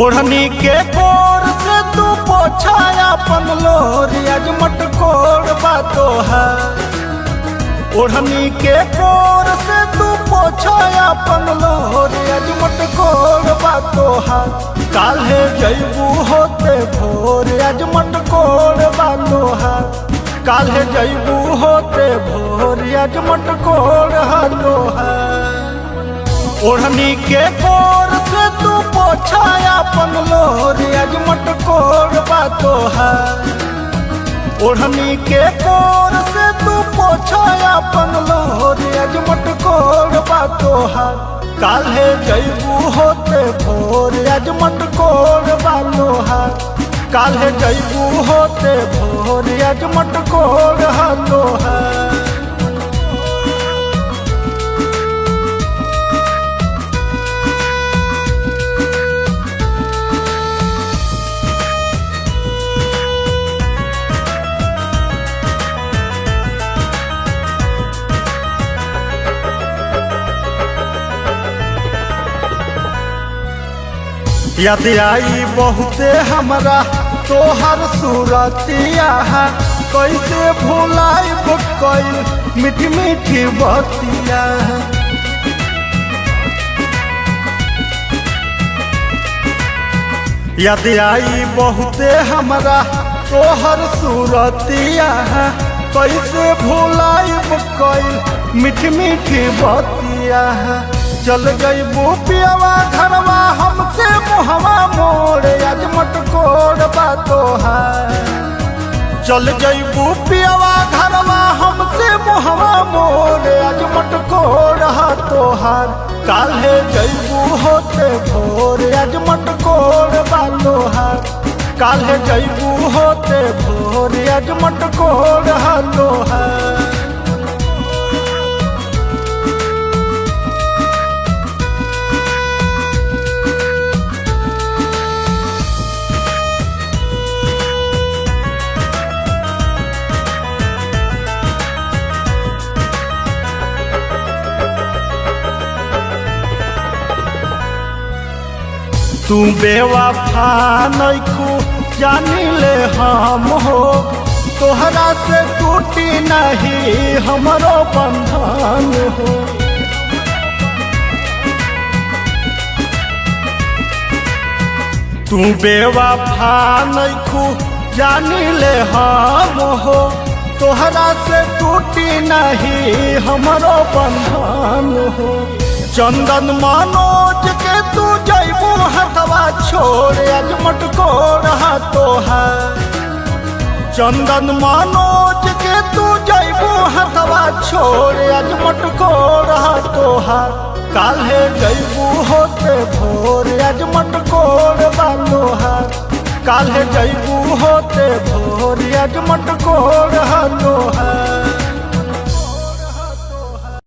ओढ़नी के कोर से तू पोछाया अपन लोर आज मटकोर बातो है। ओढ़नी के कोर से तू पोछाया अपन लोर आज मटकोर बातो है। काल्हे जैबू होते भोर आज मटकोर बातो है। काल्हे जैबू होते भोर आज मटकोर हालो है। ओढ़नी के कोर से तू पोछाया अपन लोर आज मटकोर बातो है। ओढ़नी के कोर से तू पोछाया अपन लोर आज मटकोर बातो है। काल्हे जैबू होते भोर आज मटकोर बातो है। काल्हे जैबू होते भोर आज मटकोर हालो है। याद आई बहुते हमरा तोहर सूरतिया है। कैसे भुलाई कोई मीठी मीठी बतिया है। याद आई बहुते हमरा तोहर सूरतिया है। कैसे भुलाई कोई मीठी मीठी बतिया है। चल गई बुपियावा घरवा हमसे मुहवा मोड़ आज मटकोर बातो है। चल गई बुपियावा घरवा हमसे मुहवा मोड़ आज मटकोर हाथो हार। काल्हे जैबू होते भोर आज मटकोर बातो हार। काल्हे जैबू होते भोर आज मटकोर हाथो हार। तू बेवफा नइखू जानी ले हम हो। तोहरा से टूटी नहीं हमरो बंधन हो। तू बेवफा नइखू जानी ले हम हो। तोहरा से टूटी नहीं हमरो बंधन हो। चंदन मनोज के तू जैबू हथवा छोड़ आज मटकोर हाथो है। चंदन मनोज के तू जैबू हथवा छोड़ आज मटकोर हाथो है। काल्हे जैबू होते भोर आज मटकोर बालो है। काल्हे जैबू होते भोर आज मटकोर हाथो है।